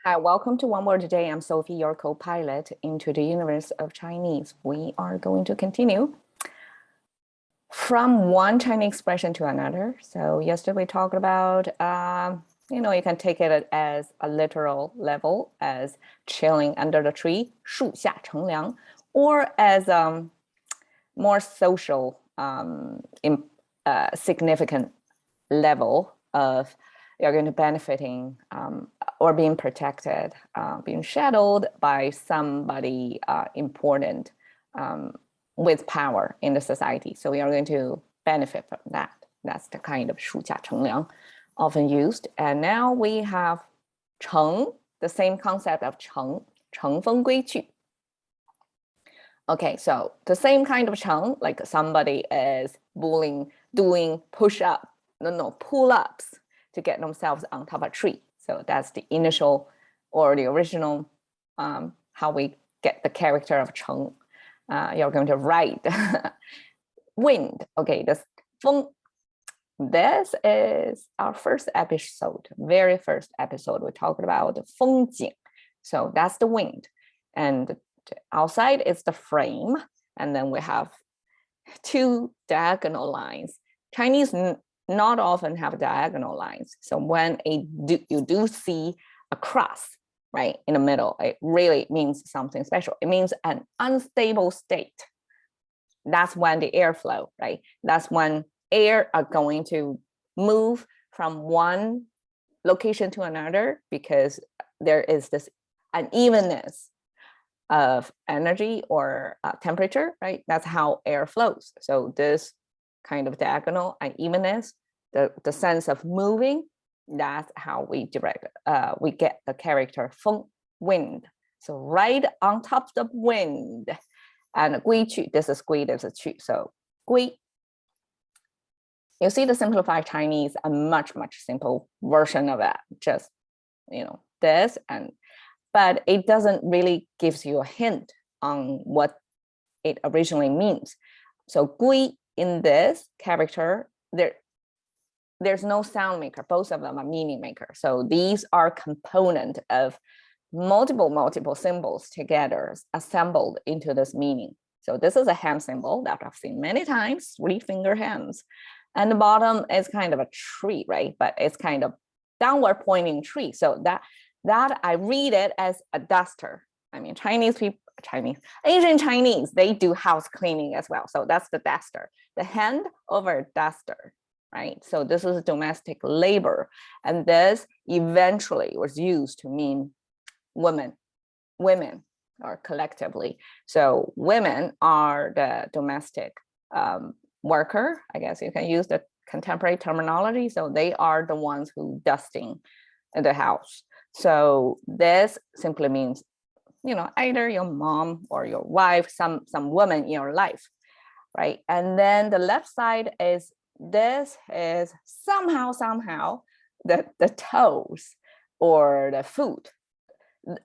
Hi, welcome to One Word Today. I'm Sophie, your co-pilot into the universe of Chinese. We are going to continue from one Chinese expression to another. So yesterday we talked about, you can take it as a literal level, as chilling under the tree, 树下乘凉, or as more social, significant level of you're going to benefiting or being protected, being shadowed by somebody important with power in the society. So we are going to benefit from that. That's the kind of 树下乘凉 often used. And now we have 乘, the same concept of 乘风归去. Okay, so the same kind of 乘, like somebody is doing push-up, pull-ups to get themselves on top of a tree. So that's the initial or the original how we get the character of 乘. You're going to ride wind. Okay, this 风. This is our first episode, very first episode. We talked about the 风景. So that's the wind. And outside is the frame. And then we have two diagonal lines. Chinese not often have diagonal lines. So when you do see a cross, right, in the middle, it really means something special. It means an unstable state. That's when the airflow, right? That's when air are going to move from one location to another because there is this unevenness of energy or temperature, right? That's how air flows. So this kind of diagonal unevenness, the sense of moving, that's how we get the character 风 wind. So right on top of the wind. And 归去, this is 归, this is 去. So 归. You see the simplified Chinese, a much simple version of it. Just, this but it doesn't really gives you a hint on what it originally means. So 归 in this character, there's no sound maker. Both of them are meaning maker. So these are component of multiple symbols together assembled into this meaning. So this is a hand symbol that I've seen many times, 3-finger hands. And the bottom is kind of a tree, right? But it's kind of downward pointing tree. So that I read it as a duster. I mean, Asian Chinese, they do house cleaning as well. So that's the duster, the hand over duster, right? So this is domestic labor. And this eventually was used to mean women or collectively. So women are the domestic worker, I guess you can use the contemporary terminology. So they are the ones who dusting the house. So this simply means, either your mom or your wife, some woman in your life, right? And then the left side is, this is somehow the toes or the foot.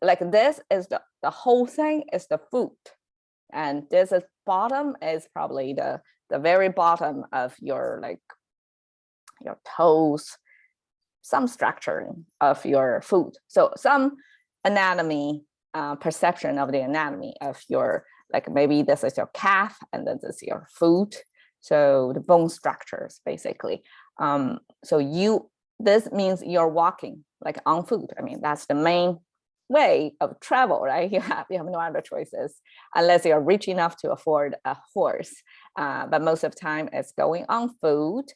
Like this is the whole thing is the foot. And this is bottom is probably the very bottom of your your toes, some structuring of your foot. So some anatomy, perception of the anatomy of your, like maybe this is your calf and then this is your foot. So the bone structures basically. So this means you're walking like on foot. I mean, that's the main way of travel, right? You have no other choices unless you're rich enough to afford a horse. But most of the time it's going on foot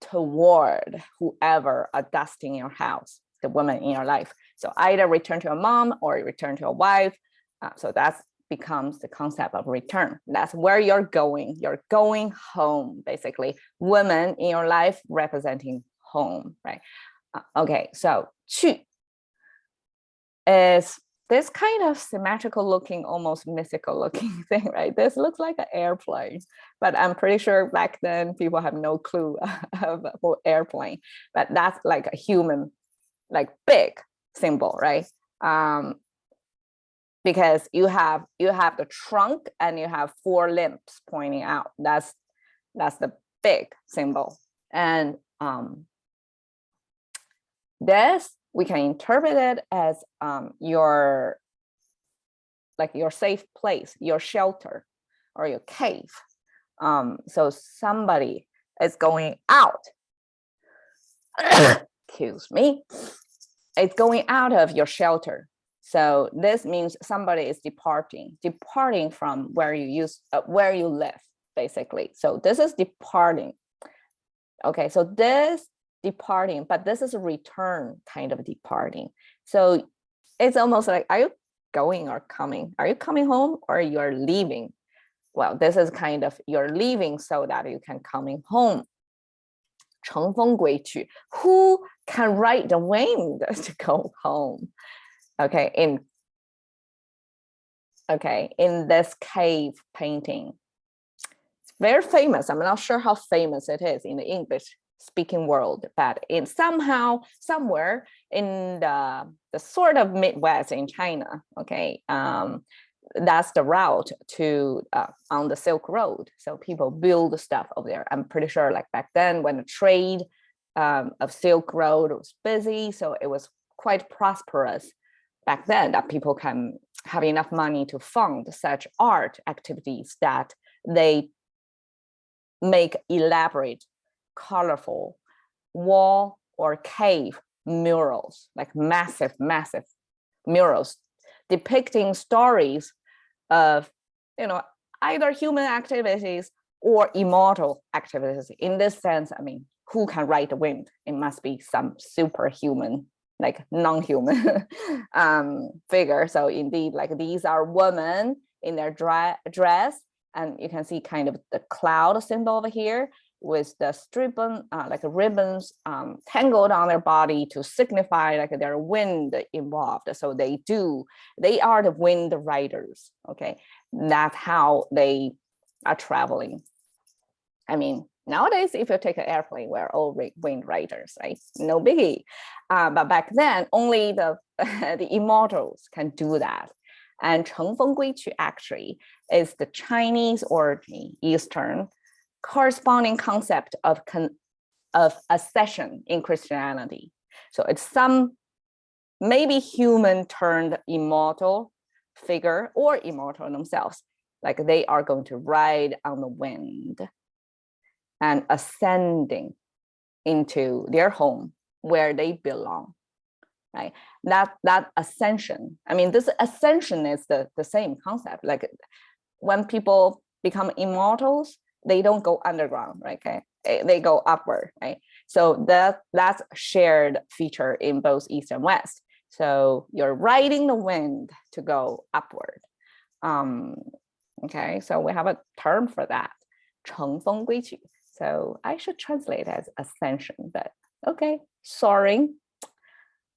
toward whoever are dusting your house, the woman in your life. So either return to a mom or return to a wife. So that becomes the concept of return. That's where you're going. You're going home, basically. Women in your life representing home, right? Okay, so 去 is this kind of symmetrical looking, almost mythical looking thing, right? This looks like an airplane, but I'm pretty sure back then people have no clue of airplane, but that's like a human, like big symbol, right? Because you have the trunk and you have 4 limbs pointing out. That's the big symbol. And this we can interpret it as your safe place, your shelter, or your cave. So somebody is going out. Excuse me. It's going out of your shelter. So this means somebody is departing from where you live, basically. So this is departing. Okay, so this departing, but this is a return kind of departing. So it's almost like, are you going or coming? Are you coming home or you're leaving? Well, this is kind of you're leaving so that you can coming home. 乘风归去. Who can ride the wind to go home? Okay, in this cave painting, it's very famous. I'm not sure how famous it is in the English speaking world, but in somewhere in the sort of Midwest in China, okay, that's the route to on the Silk Road. So people build stuff over there. I'm pretty sure like back then when the trade of Silk Road was busy, so it was quite prosperous back then that people can have enough money to fund such art activities that they make elaborate, colorful wall or cave murals, like massive murals depicting stories of, either human activities or immortal activities. In this sense, I mean, who can ride the wind? It must be some superhuman, like non-human figure. So indeed, like these are women in their dress, and you can see kind of the cloud symbol over here with the like ribbons tangled on their body to signify like their wind involved. So they are the wind riders. Okay, that's how they are traveling. I mean, nowadays, if you take an airplane, we're all wind riders, right? No biggie. But back then, only the immortals can do that. And 乘风归去 actually is the Chinese origin, Eastern, corresponding concept of accession in Christianity. So it's some maybe human turned immortal figure or immortal themselves, like they are going to ride on the wind and ascending into their home where they belong, right? That ascension, I mean, this ascension is the same concept. Like when people become immortals, they don't go underground, right? Okay, they go upward, right? So that's a shared feature in both East and West. So you're riding the wind to go upward. Okay, so we have a term for that, 乘风归去. So I should translate as ascension, but okay, soaring.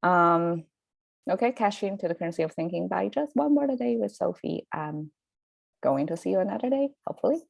Okay, cash into the currency of thinking by just one word a day with Sophie. Going to see you another day, hopefully.